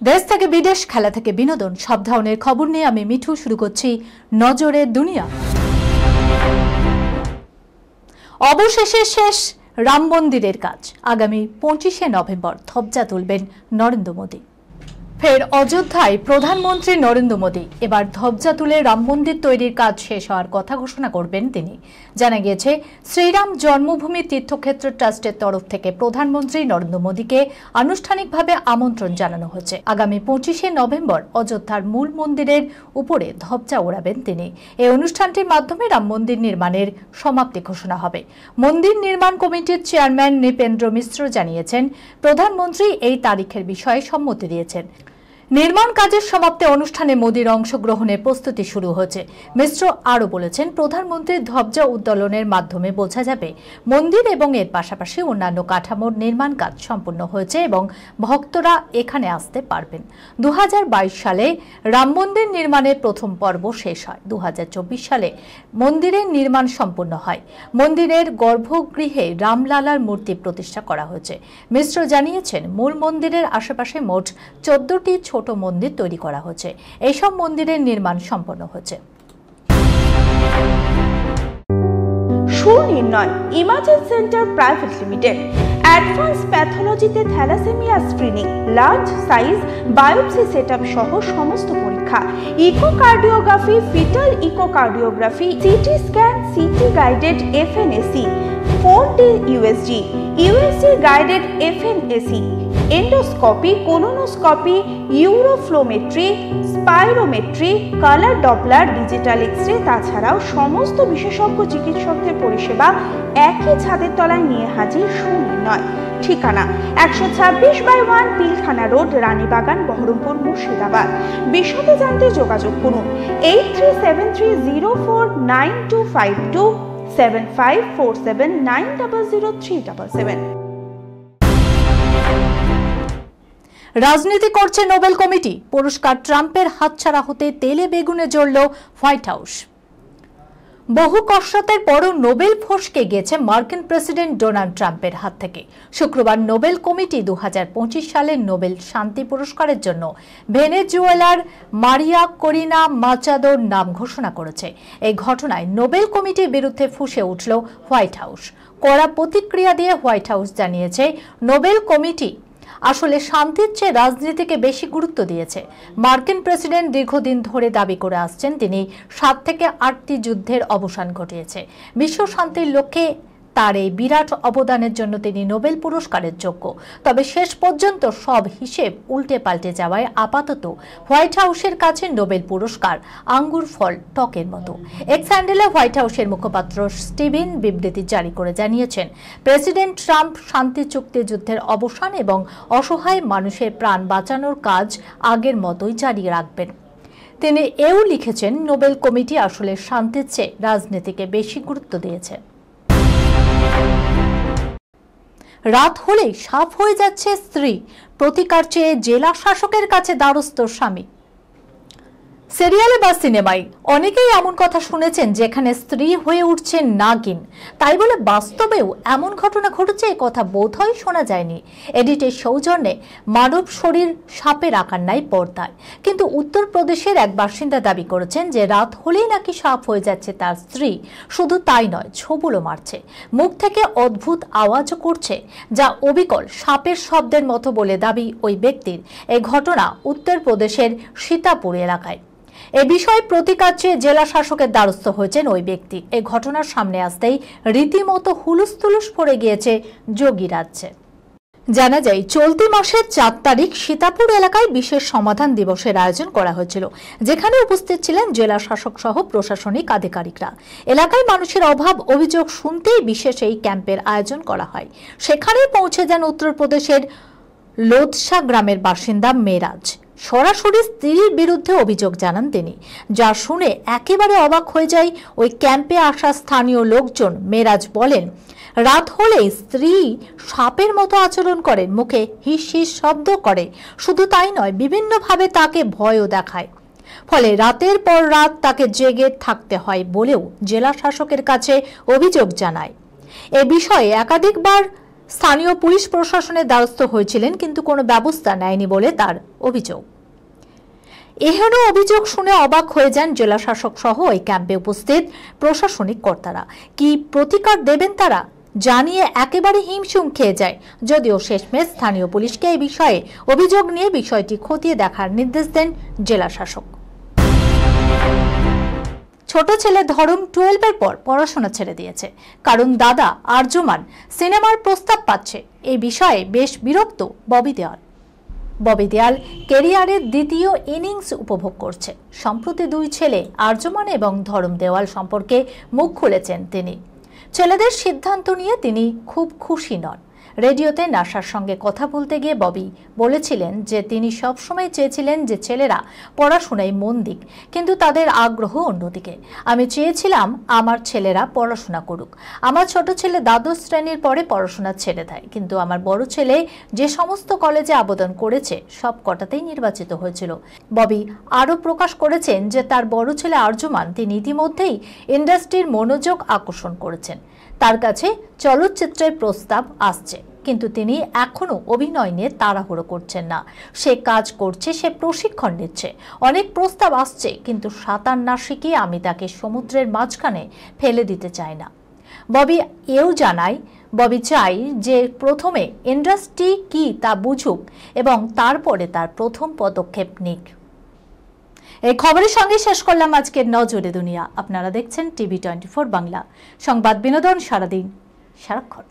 দেশ থেকে বিদেশ, খেলা থেকে বিনোদন, সব ধরনের খবর নিয়ে আমি মিঠু শুরু করছি নজরের দুনিয়া। অবশেষে শেষ রাম মন্দিরের কাজ। আগামী 25শে নভেম্বর ধ্বজা তুলবেন নরেন্দ্র মোদী। ফের অযোধ্যায় প্রধানমন্ত্রী নরেন্দ্র মোদী এবার ধ্বজা তুলে রাম মন্দির তৈরির কাজ শেষ হওয়ার কথা ঘোষণা করবেন তিনি। জানা গিয়েছে, শ্রীরাম জন্মভূমি তীর্থক্ষেত্র ট্রাস্টের তরফ থেকে প্রধানমন্ত্রী নরেন্দ্র মোদীকে আনুষ্ঠানিকভাবে আমন্ত্রণ জানানো হয়েছে। আগামী 25শে নভেম্বর অযোধ্যার মূল মন্দিরের উপরে ধ্বজা ওড়াবেন তিনি। এই অনুষ্ঠানটির মাধ্যমে রাম মন্দির নির্মাণের সমাপ্তি ঘোষণা হবে। মন্দির নির্মাণ কমিটির চেয়ারম্যান নৃপেন্দ্র মিশ্র জানিয়েছেন, প্রধানমন্ত্রী এই তারিখের বিষয়ে সম্মতি দিয়েছেন। নির্মাণ কাজের সমাপ্তি অনুষ্ঠানে মোদীর অংশগ্রহণের প্রস্তুতি শুরু হয়েছে। মিশ্র আরও বলেছেন, প্রধানমন্ত্রীর ধ্বজা উত্তোলনের মাধ্যমে বোঝা যাবে মন্দির এবং এর পাশাপাশি অন্যান্য কাঠামোর নির্মাণ কাজ সম্পূর্ণ হয়েছে এবং ভক্তরা এখানে আসতে পারবেন। 2022 সালে রাম মন্দির নির্মাণের প্রথম পর্ব শেষ হয়। 2024 সালে মন্দিরের নির্মাণ সম্পূর্ণ হয়। মন্দিরের গর্ভগৃহে রামলালার মূর্তি প্রতিষ্ঠা করা হয়েছে। মিশ্র জানিয়েছেন, মূল মন্দিরের আশেপাশে মোট 14টি ছোট মন্দির তৈরি করা হয়েছে। এইসব মন্দিরের নির্মাণ সম্পন্ন হয়েছে। Sunirnay imaging centre private limited advance প্যাথোলজিতে thalassemia screening, large size biopsy setup সহ সমস্ত পরীক্ষা, echocardiography, fetal echocardiography, CT scan, CT guided FNAC, 4D USG, USG guided FNAC, endoscopy, colonoscopy, uroflowmetry, spirometry, colour doppler, digital X ray, তাছাড়াও সমস্ত বিশেষজ্ঞ চিকিৎসকদের পরিষেবা একই ছাদের তলায় নিয়ে হাজির সুনির্ণয়। ঠিকানা 126/1 পিলখানা রোড, রানীবাগান, বহরমপুর, মুর্শিদাবাদ। বিশদে জানতে যোগাযোগ করুন 8373049252 7547900377। রাজনীতি করছে নোবেল কমিটি। পুরস্কার ট্রাম্পের হাতছাড়া হতে তেলে বেগুনে জ্বলল হোয়াইট হাউস। বহু কসরতের পরও নোবেল ফসকে গিয়েছে মার্কিন প্রেসিডেন্ট ডোনাল্ড ট্রাম্পের হাত থেকে। শুক্রবার নোবেল কমিটি 2025 সালের নোবেল শান্তি পুরস্কারের জন্য ভেনেজুয়েলার মারিয়া করিনা মাচাদোর নাম ঘোষণা করেছে। এই ঘটনায় নোবেল কমিটির বিরুদ্ধে ফুঁসে উঠল হোয়াইট হাউস। কড়া প্রতিক্রিয়া দিয়ে হোয়াইট হাউস জানিয়েছে, নোবেল কমিটি আসলে শান্তির চেয়ে রাজনীতিকে বেশি গুরুত্ব দিয়েছে। মার্কিন প্রেসিডেন্ট দীর্ঘদিন ধরে দাবি করে আসছেন তিনি 7 থেকে 8টি যুদ্ধের অবসান ঘটিয়েছে। বিশ্ব শান্তির লক্ষ্যে তার এই বিরাট অবদানের জন্য তিনি নোবেল পুরস্কারের যোগ্য। তবে শেষ পর্যন্ত সব হিসেব উল্টে পাল্টে যাওয়ায় আপাতত হোয়াইট হাউসের কাছে নোবেল পুরস্কার আঙ্গুর ফল টকের মতো। এক্স হ্যান্ডেলে হোয়াইট হাউসের মুখপাত্র স্টিভেন বিবৃতি জারি করে জানিয়েছেন, প্রেসিডেন্ট ট্রাম্প শান্তি চুক্তি যুদ্ধের অবসান এবং অসহায় মানুষের প্রাণ বাঁচানোর কাজ আগের মতোই জারি রাখবেন। তিনি এও লিখেছেন, নোবেল কমিটি আসলে শান্তির চেয়ে রাজনীতিকে বেশি গুরুত্ব দিয়েছে। রাত হলেই সাফ হয়ে যাচ্ছে স্ত্রী, প্রতিকার চেয়ে জেলা শাসকের কাছে দ্বারস্থ স্বামী। সিরিয়ালে বা সিনেমায় অনেকেই এমন কথা শুনেছেন যেখানে স্ত্রী হয়ে উঠছেন নাগিন। তাই বলে বাস্তবেও এমন ঘটনা ঘটেছে এ কথা বোধহয় শোনা যায়নি। এডিটের সৌজন্যে মানব শরীর সাপের আকার নাই পর্দায়। কিন্তু উত্তরপ্রদেশের এক বাসিন্দা দাবি করেছেন যে রাত হলেই নাকি সাপ হয়ে যাচ্ছে তার স্ত্রী। শুধু তাই নয়, ছোবলও মারছে, মুখ থেকে অদ্ভুত আওয়াজও করছে, যা অবিকল সাপের শব্দের মতো বলে দাবি ওই ব্যক্তির। এই ঘটনা উত্তরপ্রদেশের সীতাপুর এলাকায়। এ বিষয়ে প্রতিকার চেয়ে জেলা শাসকের দ্বারস্থ হয়েছেন ওই ব্যক্তি। এই ঘটনার সামনে আসতেই রীতিমতো হুলুস্থুলুস পড়ে গিয়েছে যোগী রাজ্যে। জানা যায়, চলতি মাসের 4 তারিখ সীতাপুর এলাকায় বিশেষ সমাধান দিবসের আয়োজন করা হয়েছিল, যেখানে উপস্থিত ছিলেন জেলা শাসক সহ প্রশাসনিক আধিকারিকরা। এলাকায় মানুষের অভাব অভিযোগ শুনতেই বিশেষ এই ক্যাম্পের আয়োজন করা হয়। সেখানে পৌঁছে যান উত্তরপ্রদেশের লোধসা গ্রামের বাসিন্দা মেরাজ। সরাসরি স্ত্রীর বিরুদ্ধে অভিযোগ জানান তিনি, যা শুনে একেবারে অবাক হয়ে যায় ওই ক্যাম্পে আসা স্থানীয় লোকজন। মেরাজ বলেন, রাত হলে স্ত্রী সাপের মতো আচরণ করেন, মুখে হিস হিস শব্দ করে। শুধু তাই নয়, বিভিন্নভাবে তাকে ভয়ও দেখায়। ফলে রাতের পর রাত তাকে জেগে থাকতে হয় বলেও জেলা শাসকের কাছে অভিযোগ জানায়। এ বিষয়ে একাধিকবার স্থানীয় পুলিশ প্রশাসনের দ্বারস্থ হয়েছিলেন, কিন্তু কোনো ব্যবস্থা নেয়নি বলে তার অভিযোগ। এহেন অভিযোগ শুনে অবাক হয়ে যান জেলা শাসক সহ ওই ক্যাম্পে উপস্থিত প্রশাসনিক কর্তারা। কি প্রতিকার দেবেন তারা জানিয়ে একেবারে হিমশিম খেয়ে যায়। যদিও শেষমেশ স্থানীয় পুলিশকে এই বিষয়ে অভিযোগ নিয়ে বিষয়টি খতিয়ে দেখার নির্দেশ দেন জেলা শাসক। ছোট ছেলে ধরম 12-এর পর পড়াশোনা ছেড়ে দিয়েছে, কারণ দাদা আর্যমান সিনেমার প্রস্তাব পাচ্ছে। এই বিষয়ে বেশ বিরক্ত ববি দেওয়াল। ববি দেওয়াল ক্যারিয়ারের দ্বিতীয় ইনিংস উপভোগ করছে। সম্প্রতি দুই ছেলে আর্যমান এবং ধরম দেওয়াল সম্পর্কে মুখ খুলেছেন তিনি। ছেলেদের সিদ্ধান্ত নিয়ে তিনি খুব খুশি নন। রেডিওতে নাসার সঙ্গে কথা বলতে গিয়ে ববি বলেছিলেন যে তিনি সবসময় চেয়েছিলেন যে ছেলেরা পড়াশোনায় মন দিক, কিন্তু তাদের আগ্রহ অন্যদিকে। আমি চেয়েছিলাম আমার ছেলেরা পড়াশোনা করুক। আমার ছোট ছেলে দ্বাদশ শ্রেণীর পরে পড়াশোনা ছেড়ে দেয়, কিন্তু আমার বড় ছেলে যে সমস্ত কলেজে আবেদন করেছে সব কটাতেই নির্বাচিত হয়েছিল। ববি আরও প্রকাশ করেছেন যে তার বড় ছেলে আর্যমান তিনি ইতিমধ্যেই ইন্ডাস্ট্রির মনোযোগ আকর্ষণ করেছেন। তার কাছে চলচ্চিত্রের প্রস্তাব আসছে, কিন্তু তিনি এখনো অভিনয় নিয়ে তাড়াহুড়ো করছেন না। সে কাজ করছে, সে প্রশিক্ষণ নিচ্ছে। অনেক প্রস্তাব আসছে, কিন্তু সাঁতার না শিখিয়ে আমি তাকে সমুদ্রের মাঝখানে ফেলে দিতে চাই না। ববি এও জানায়, ববি চাই যে প্রথমে ইন্ডাস্ট্রি কি তা বুঝুক এবং তারপরে তার প্রথম পদক্ষেপ নিক। এই খবরের সঙ্গে শেষ করলাম আজকের নজরে দুনিয়া। আপনারা দেখছেন টিভি 24 বাংলা, সংবাদ বিনোদন সারাদিন সারাক্ষণ।